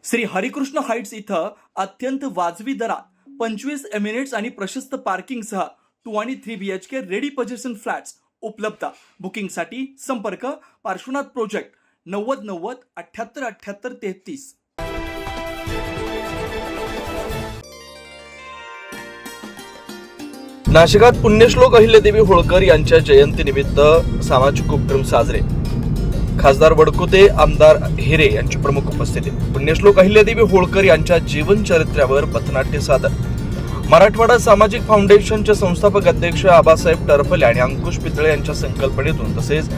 Shri Harikrishna Heights इथं अत्यंत वाजवी दरात 25 एमिनेट्स आणि प्रशस्त पार्किंगसह 2 आणि 3 BHK रेडी पोझिशन फ्लॅट्स उपलब्ध। बुकिंगसाठी संपर्क पार्श्वनाथ प्रोजेक्ट 9090 78 78 33। नाशिकात पुण्यश्लोक अहिल्यादेवी होळकर यांच्या जयंतीनिमित्त सामाजिक उपक्रम साजरे। खासदार वडकुते, आमदार हिरे यांची प्रमुख उपस्थिती। पुण्यश्लोक अहिल्यादेवी होळकर यांच्या जीवन चरित्रावर पथनाट्य सादर। मराठवाडा सामाजिक फाउंडेशनचे संस्थापक अध्यक्ष आबासाहेब टरफले आणि अंकुश पितळे यांच्या संकल्पनेतून तसेच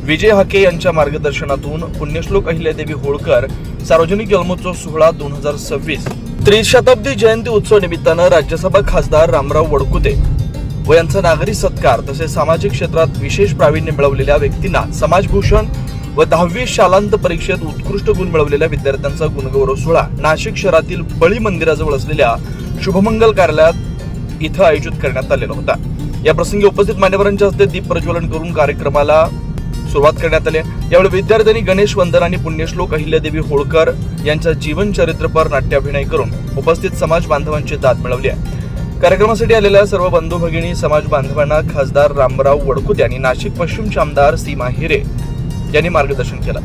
विजय हाके यांच्या मार्गदर्शनातून पुण्यश्लोक अहिल्यादेवी होळकर सार्वजनिक जन्मोत्सव सोहळा 2026 त्रिशताब्दी जयंती उत्सव निमित्तानं राज्यसभा खासदार रामराव वडकुते व यांचा नागरी सत्कार तसेच सामाजिक क्षेत्रात विशेष प्रावीण्य मिळवलेल्या व्यक्तींना समाजभूषण व 10वी शालांत परीक्षेत उत्कृष्ट गुण मिळवलेल्या विद्यार्थ्यांचा गुणगौरव सोहळा नाशिक शहरातील बळी मंदिराजवळ असलेल्या शुभमंगल कार्यालयात इथं आयोजित करण्यात आलेला होता। या प्रसंगी उपस्थित मान्यवरांच्या हस्ते दीप प्रज्वलन करून कार्यक्रमाला सुरुवात करण्यात आली। यावेळी विद्यार्थ्यांनी गणेश वंदन आणि पुण्यश्लोक अहिल्यादेवी होळकर यांच्या जीवन चरित्रपर नाट्याभिनय करून उपस्थित समाज बांधवांची दाद मिळवली आहे। कार्यक्रमासाठी आलेल्या सर्व बंधू भगिनी समाज बांधवांना खासदार रामराव वडकुते यांनी नाशिक पश्चिमचे आमदार सीमा हिरे यांनी मार्गदर्शन केलं।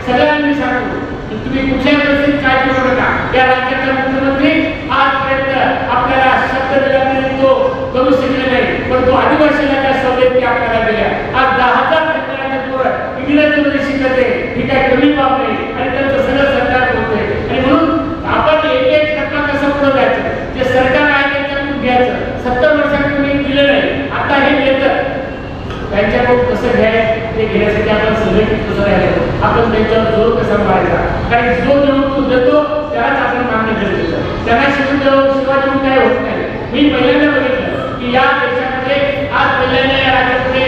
सगळ्यांनी सांगतो तुम्ही कुठल्या गोष्टीत काय करू नका। या राज्याचा मुख्यमंत्री आजपर्यंत आपल्याला शब्द दिला तरी तो करू शकले नाही, पण तो आदिवासीला त्या सवलती आपल्याला दिल्या। आज 10,000 शेतकऱ्यांचे पोरं इंग्रजीमध्ये शिकते, ही काय कमी बाब नाही आणि त्यांचं सगळं सरकार बोलतंय। आणि म्हणून आपण 1% कसं पुढे जायचं, जे सरकार आहे त्याच्यातून घ्यायचं। 70 वर्षात तुम्ही दिलं नाही, आता हे देतं त्यांच्याकडून कसं घ्यायचं ते घेण्यासाठी आपण संघटित कसं राहिलो, आपण त्यांच्यावर जोर कसा मारायचा। कारण जो निवडून देतो त्यालाच आपण मान्य करतो, त्यांना शिवाय काय होत नाही। मी पहिल्यांदा बघितलं की या देशामध्ये आज पहिल्यांदा या राज्यामध्ये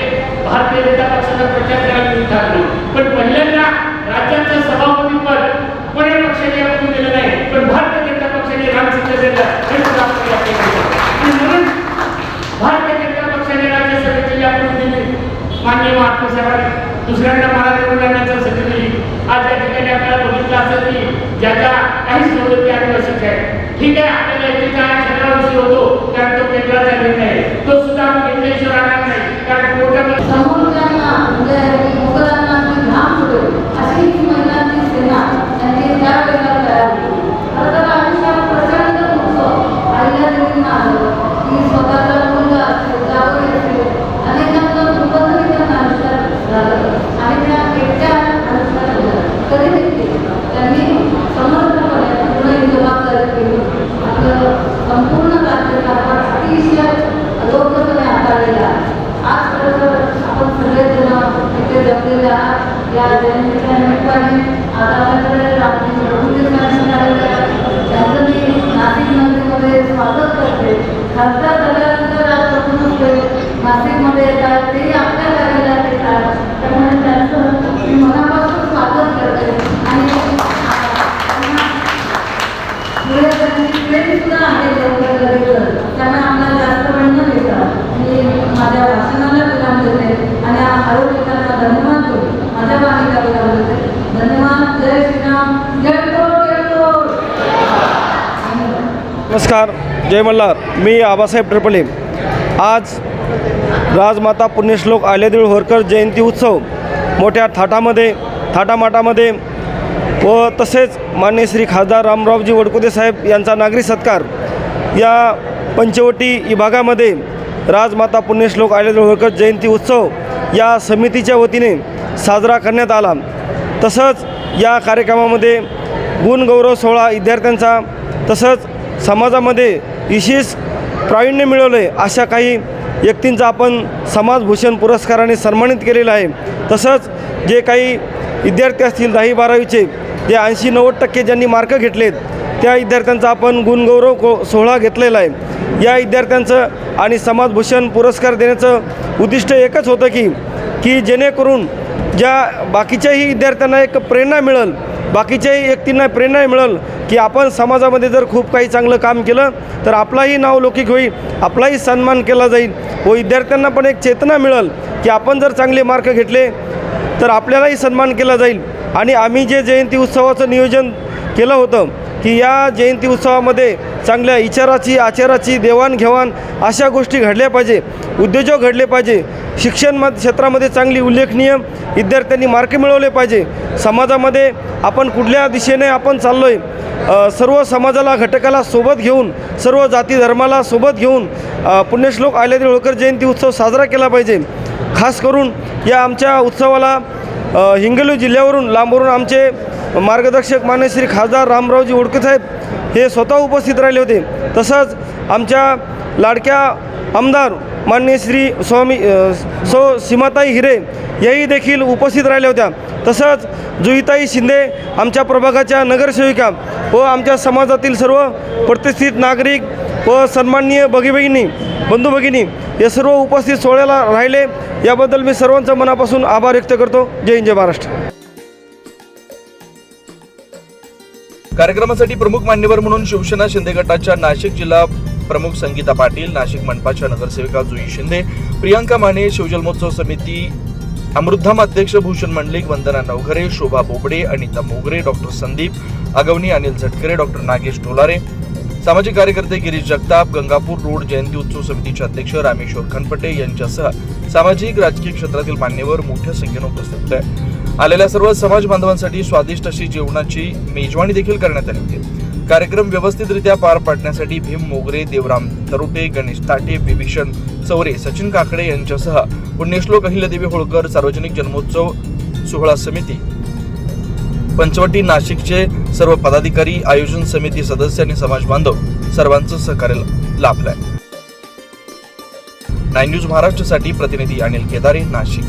भारतीय जनता पक्षाचा प्रचार करायला मी ठरलो, पण पहिल्यांदा राज्याचं सभापती पद कोणी पक्षाने आपण दिलं नाही, पण भारतीय जनता पक्षाने रामसिंग म्हणून भारतीय जनता पक्षाने राज्यसभेची आपण दिली मान्य महात्मा दुसऱ्यांदा मला निवडून आणण्याचा संधी दिली। आज या ठिकाणी आपल्याला बघितलं असेल की ज्याच्या काही सवलती आदिवासीच्या आहेत, ठीक आहे, आपल्याला एकीचा क्षेत्राविषयी होतो कारण तो केंद्राचा निर्णय आहे, तो सुद्धा आपण घेतल्याशिवाय राहणार नाही। कारण कोर्टामध्ये समुद्रांना म्हणजे मुघलांना घाम फुटले अशी ही महिलांची सेना त्यांची त्यावेळेला तयार होती। खरं तर आयुष्यात प्रचंड उत्सव अहिल्यादेवींना आलं की स्वतःचा मुलगा असेल, जावई असेल, अनेकांना दुर्बलही त्यांना आयुष्यात झालं आणि त्या एकट्या आयुष्यात झालं तरी देखील त्यांनी समर्थपणे पूर्ण जबाबदारी केली। आपलं संपूर्ण राज्यकारभार अतिशय योग्यपणे हाताळलेला आहे। आजपर्यंत आपण सगळेजण इथे जमलेले आहात। या जयंतीच्या निमित्ताने आज आपल्याकडे रात्री वडकुते आलेले आहेत, त्यांचं मी नाशिक नगरीमध्ये स्वागत करते। खासदार झाल्यानंतर आजपासूनच ते नाशिकमध्ये येतात, तेही आपल्या कार्यालयात येतात, त्यामुळे त्यांचं मी मनापासून स्वागत करते। आणि पुढे त्यांची ट्रेन सुद्धा आहे लवकर, त्यामुळे आपल्याला जास्त वेळ न घेता मी माझ्या भाषणाला विराम देते आणि आरोग्याला धन्यवाद देते, माझ्या वाणीला विराम देते। धन्यवाद। जय श्रीराम, जय कोट, जय कोट। नमस्कार, जय मल्हार। मी आबासाहेब टरफले। आज राजमाता पुण्यश्लोक अहिल्यादेवी होळकर जयंती उत्सव मोठ्या थाटामाटामध्ये व तसेच माननीय श्री खासदार रामरावजी वडकुते साहेब यांचा नागरी सत्कार या पंचवटी विभागामध्ये राजमाता पुण्यश्लोक अहिल्यादेवी होळकर जयंती उत्सव या समितीच्या वतीने साजरा करण्यात आला। तसंच या कार्यक्रमामध्ये गुणगौरव सोहळा विद्यार्थ्यांचा तसंच समाजामध्ये विशेष प्रावीण्य मिळवले अशा काही व्यक्तींचा आपण समाजभूषण पुरस्काराने सन्मानित केलेलं आहे। तसंच जे काही विद्यार्थी असतील 10वी-12वीचे जे 80-90% ज्यांनी मार्क घेतलेत त्या विद्यार्थ्यांचा आपण गुणगौरव सोहळा घेतलेला आहे। या विद्यार्थ्यांचं आणि समाजभूषण पुरस्कार देण्याचं उद्दिष्ट एकच होतं की जेणेकरून ज्या बाकीच्याही विद्यार्थ्यांना एक प्रेरणा मिळेल, बाकीच्याही व्यक्तींना प्रेरणा मिळेल की आपण समाजामध्ये जर खूप काही चांगलं काम केलं तर आपलाही नाव लौकिक होईल, आपलाही सन्मान केला जाईल व विद्यार्थ्यांना पण एक चेतना मिळेल की आपण जर चांगले मार्क घेतले तर आपल्यालाही सन्मान केला जाईल. आणि आम्ही जे जयंती उत्सवाचं नियोजन केलं होतं की या जयंती उत्सवामध्ये चांगल्या विचाराची, आचाराची देवाणघेवाण अशा गोष्टी घडल्या पाहिजे, उद्योजक घडले पाहिजे, शिक्षण क्षेत्रामध्ये चांगली उल्लेखनीय विद्यार्थ्यांनी मार्क मिळवले पाहिजे, समाजामध्ये आपण कुठल्या दिशेने आपण चाललो आहे, सर्व समाजाला घटकाला सोबत घेऊन, सर्व जाती धर्माला सोबत घेऊन पुण्यश्लोक अहिल्यादेवी होळकर जयंती उत्सव साजरा केला पाहिजे. खास करून या आमच्या उत्सवाला हिंगोली जिल्ह्यावरून लांबवरून आमचे मार्गदर्शक मान्य श्री खासदार रामरावजी ओडके साहेब हे स्वतः उपस्थित राहिले होते. तसंच आमच्या लाडक्या आमदार माननीय श्री सीमाताई हिरे याही देखील उपस्थित राहिल्या होत्या. तसंच जुईताई शिंदे आमच्या प्रभागाच्या नगरसेविका व आमच्या समाजातील सर्व प्रतिष्ठित नागरिक व सन्माननीय भगिनी बंधू भगिनी हे सर्व उपस्थित सोहळ्याला राहिले. याबद्दल मी सर्वांचं मनापासून आभार व्यक्त करतो. जय हिंद, जय महाराष्ट्र. कार्यक्रमासाठी प्रमुख मान्यवर म्हणून शिवसेना शिंदे गटाच्या नाशिक जिल्हा प्रमुख संगीता पाटील, नाशिक मनपाच्या नगरसेविका जुई शिंदे, प्रियांका माने, शिवजन्मोत्सव समिती अमृतधाम अध्यक्ष भूषण मंडलिक, वंदना नवघरे, शोभा बोबडे, अनिता मोगरे, डॉक्टर संदीप अगवणी, अनिल झटकरे, डॉक्टर नागेश डोलारे, सामाजिक कार्यकर्ते गिरीश जगताप, गंगापूर रोड जयंती उत्सव समितीचे अध्यक्ष रामेश्वर खनपटे यांच्यासह सामाजिक राजकीय क्षेत्रातील मान्यवर मोठ्या संख्येने उपस्थित होते. आलेल्या सर्व समाज बांधवांसाठी स्वादिष्ट अशी जेवणाची मेजवानी देखील करण्यात आली होती. कार्यक्रम व्यवस्थितरित्या पार पाडण्यासाठी भीम मोगरे, देवराम तरोटे, गणेश ताटे, बिभीषण चौरे, सचिन काकडे यांच्यासह पुण्यश्लोक अहिल्यादेवी होळकर सार्वजनिक जन्मोत्सव सोहळा समिती, पंचवटी नाशिकचे सर्व पदाधिकारी, आयोजन समिती सदस्य आणि समाज बांधव सर्वांचं सहकार्य लाभलंय. 9 न्यूज महाराष्ट्रासाठी प्रतिनिधी अनिल केदारे, नाशिक.